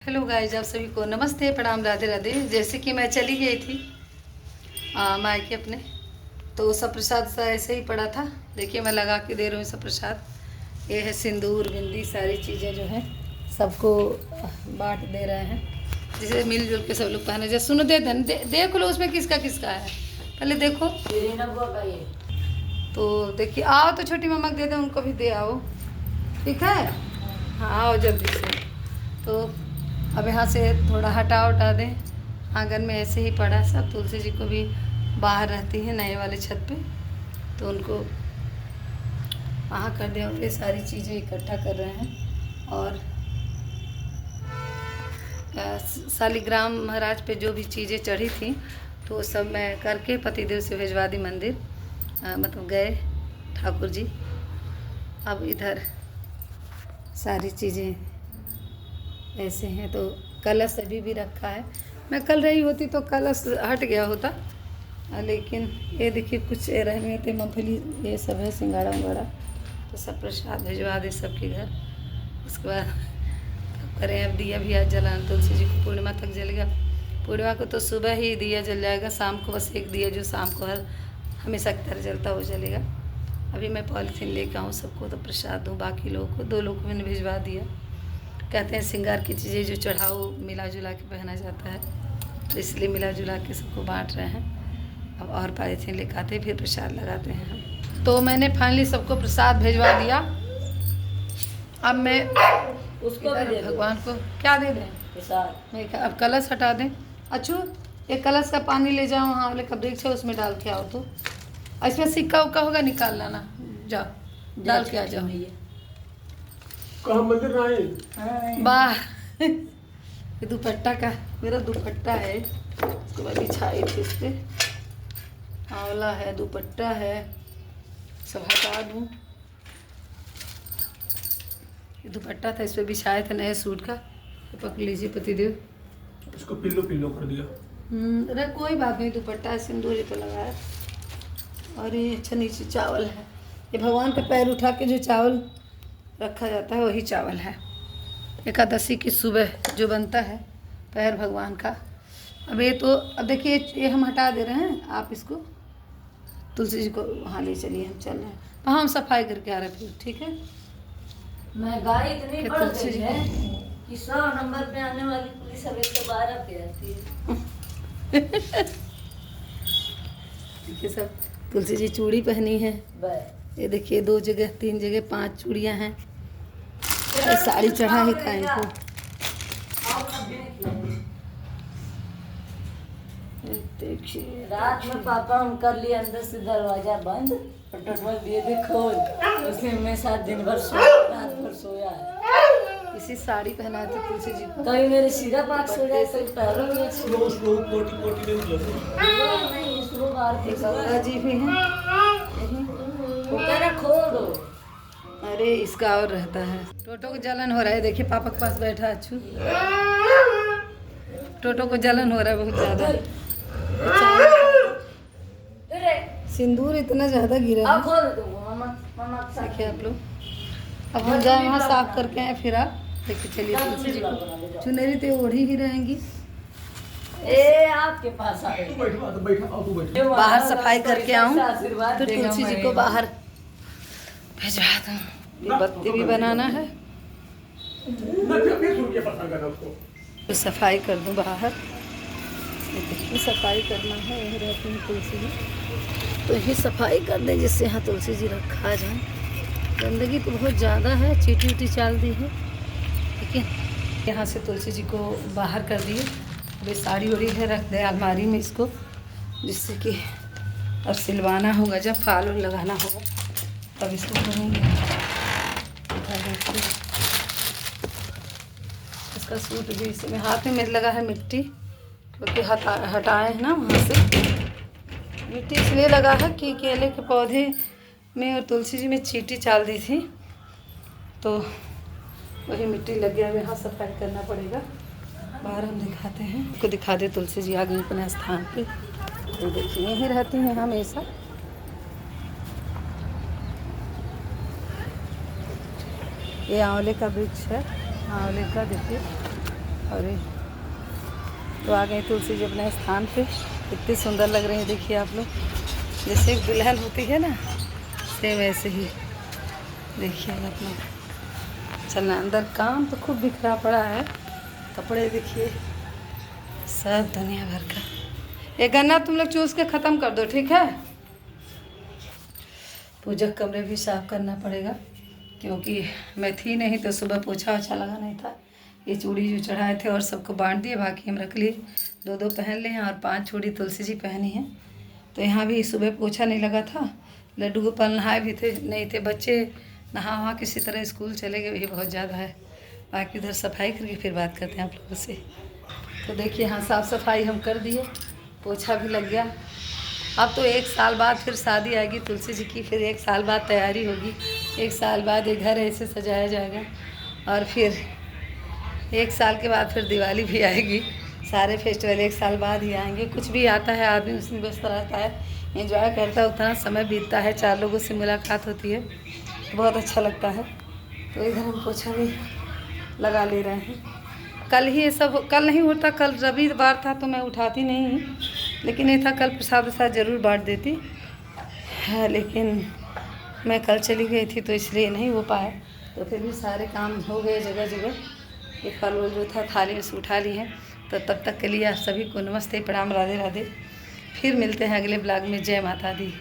Hello guys, आप सभी को नमस्ते, प्रणाम, राधे राधे। जैसे कि मैं चली गई थी मायके अपने, तो सब प्रसाद सा ऐसे ही पड़ा था। देखिए मैं लगा के दे रही हूँ सब प्रसाद। ये है सिंदूर, बिंदी, सारी चीज़ें जो हैं सबको बांट दे रहे हैं, जिसे मिलजुल के सब लोग पहने। जैसे सुनो, देख लो उसमें किसका किसका है, पहले देखो। तो देखिए, आओ तो छोटी मम्मा दे दे, उनको भी दे आओ, ठीक है। हाँ आओ जल्दी से। तो अब यहाँ से थोड़ा हटा दें। आंगन में ऐसे ही पड़ा सब। तुलसी जी को भी बाहर रहती है नए वाले छत पे, तो उनको वहाँ कर दें। और ये सारी चीज़ें इकट्ठा कर रहे हैं। और शालिग्राम महाराज पे जो भी चीज़ें चढ़ी थी तो सब मैं करके पतिदेव से भिजवा दी मंदिर, मतलब गए ठाकुर जी। अब इधर सारी चीज़ें ऐसे हैं। तो कलश अभी भी रखा है। मैं कल रही होती तो कलश हट गया होता, लेकिन ये देखिए कुछ रह गए थे। मूँगफली ये सब है, सिंगाड़ा उंगाड़ा, तो सब प्रसाद भिजवा दे सबके घर। उसके बाद तब करें। अब दिया भी आज जलाना, तुलसी जी को पूर्णिमा तक जलेगा। पूर्णिमा को तो सुबह ही दिया जल जाएगा, शाम को बस एक दिया जो शाम को हमेशा की तरह जलता वो जलेगा। अभी मैं पॉलीथीन लेकर आऊँ, सबको तो प्रसाद दूँ। बाकी लोगों को 2 लोगों को मैंने भिजवा दिया। कहते हैं श्रृंगार की चीज़ें जो चढ़ाओ मिला जुला के पहना जाता है, तो इसलिए मिला जुला के सबको बांट रहे हैं। अब और पॉलीथीन लेकर आते फिर प्रसाद लगाते हैं हम। तो मैंने फाइनली सबको प्रसाद भिजवा दिया। अब मैं उसको भगवान को क्या दे दें प्रसाद, मैं अब कलश हटा दें। अच्छू, एक कलश का पानी ले जाओ, वहाँ वाले कब्रिक है उसमें डाल के आओ। तो इसमें सिक्का उक्का होगा, निकाल लाना, जाओ डाल के आ जाओ। कहाँ मंदिर में आए? वाह ये दुपट्टा का, मेरा दुपट्टा है, इसको मैं बिछाई थी इस पे। आंवला है, दुपट्टा है, सब हटा दूँ। ये दुपट्टा था, इस पे बिछाए थे नए सूट का। तो पकड़ लीजिए पतिदेव। इसको पिल्लो पिल्लो कर दिया। अरे कोई बात नहीं, दुपट्टा है, सिंदूर ही तो लगाया। और ये अच्छा नीचे चावल है, ये भगवान का पैर उठा के जो चावल रखा जाता है वही चावल है। एकादशी की सुबह जो बनता है पैर भगवान का। अब ये तो, अब देखिए ये हम हटा दे रहे हैं। आप इसको तुलसी जी को वहाँ ले चलिए, हम चल रहे हैं। वहाँ हम सफाई करके आ रहे हैं फिर, ठीक है। महंगाई इतनी बढ़ तुलसी गई जी है कि 100 नंबर पे आने वाली पुलिस अब 112 पे आती है। देखिए सब तुलसी जी चूड़ी पहनी है। ये देखिए 2 जगह 3 जगह 5 चूड़ियाँ हैं। साड़ी चढ़ा ही था इनको। देखिए रात में पापा हम कर लिए अंदर से दरवाजा बंद और टटवल दिए थे खोल, उसमें मैं 7 दिन भर रात भर सोया है। इसी साड़ी पहना थी तुलसी जी को। कभी मेरे सिरा पाक सो जाए, कभी पैरों में एक गंगा जी भी हैं। खोल दो। अरे इसका और रहता है। टोटो को जलन हो रहा है, देखिए पापा के पास बैठा अच्छू। टोटो को जलन हो रहा है बहुत ज़्यादा। सिंदूर इतना ज़्यादा गिरा है, खोल दो मामा, मामा देखिए आप लोग। अब हम जाए वहाँ साफ करके आए, फिर आप देखिए। चलिए तुलसी जी को चुनरी तो ओढ़ी ही रहेंगी। ए आपके पास आ गए। बाहर सफाई करके आऊँ तो तुलसी जी को बाहर भिजवा दूँ। ये बत्ती भी बनाना है, तो सफाई कर दूँ बाहर। ये देखिए सफाई करना है, यहीं रहती है तुलसी जी, तो यही सफाई कर दें जिससे यहाँ तुलसी जी रखा जाए। गंदगी तो बहुत ज़्यादा है, चीटी उटी चाल दी है, लेकिन यहाँ से तुलसी जी को बाहर कर दिए। अभी साड़ी उड़ी है, रख दे अलमारी में इसको, जिससे कि अब सिलवाना होगा, जब फाल उल लगाना होगा तब इसको करूँगी। इसका सूट भी इसमें हाथ में मेरे लगा है मिट्टी, क्योंकि हटाए हैं ना वहाँ से मिट्टी, इसलिए लगा है कि केले के पौधे में और तुलसी जी में चींटी चाल दी थी, तो वही मिट्टी लग गया। यहाँ सफाई करना पड़ेगा। बाहर हम दिखाते हैं, आपको दिखा दे। तुलसी जी आ गई अपने स्थान पे, तो देखिए यहीं रहती हैं हमेशा। ये आंवले का वृक्ष है, आंवले का देखिए और ये तो आ गए तुलसी जी अपने स्थान पे। इतनी सुंदर लग रही है, देखिए आप लोग, जैसे एक दुल्हन होती है ना, सेम ऐसे ही देखिए आप लोग। चलना अंदर, काम तो खूब बिखरा पड़ा है, कपड़े देखिए सब दुनिया भर का। ये गन्ना तुम लोग चूस के ख़त्म कर दो, ठीक है। पूजा कमरे भी साफ़ करना पड़ेगा, क्योंकि मैं थी नहीं तो सुबह पोछा वछा लगा नहीं था। ये चूड़ी जो चढ़ाए थे और सबको बांट दिए, बाकी हम रख लिए, 2-2 पहन लिए हैं और 5 चूड़ी तुलसी जी पहनी हैं। तो यहाँ भी सुबह पोछा नहीं लगा था। लड्डू गोपाल नहाए भी थे नहीं थे, बच्चे नहा वहा किसी तरह स्कूल चले गए, वही बहुत ज़्यादा है। बाकी उधर सफाई करके फिर बात करते हैं आप लोगों से। तो देखिए हाँ, साफ़ सफाई हम कर दिए, पोछा भी लग गया। अब तो 1 साल बाद फिर शादी आएगी तुलसी जी की, फिर 1 साल बाद तैयारी होगी, 1 साल बाद ये घर ऐसे सजाया जाएगा, और फिर 1 साल के बाद फिर दिवाली भी आएगी। सारे फेस्टिवल 1 साल बाद ही आएंगे। कुछ भी आता है आदमी उसमें व्यस्त रहता है, एंजॉय करता है, उतना समय बीतता है, 4 लोगों से मुलाकात होती है, तो बहुत अच्छा लगता है। तो इधर हम पोछा भी लगा ले रहे हैं। कल ही ये सब, कल नहीं होता, कल रविवार था तो मैं उठाती नहीं, लेकिन ये था कल प्रसाद वसाद ज़रूर बांट देती है, लेकिन मैं कल चली गई थी तो इसलिए नहीं हो पाया। तो फिर भी सारे काम हो गए जगह जगह। ये फल वल जो था थाली में से उठा ली है। तो तब तक के लिए आप सभी को नमस्ते, प्रणाम, राधे राधे। फिर मिलते हैं अगले ब्लॉग में। जय माता दी।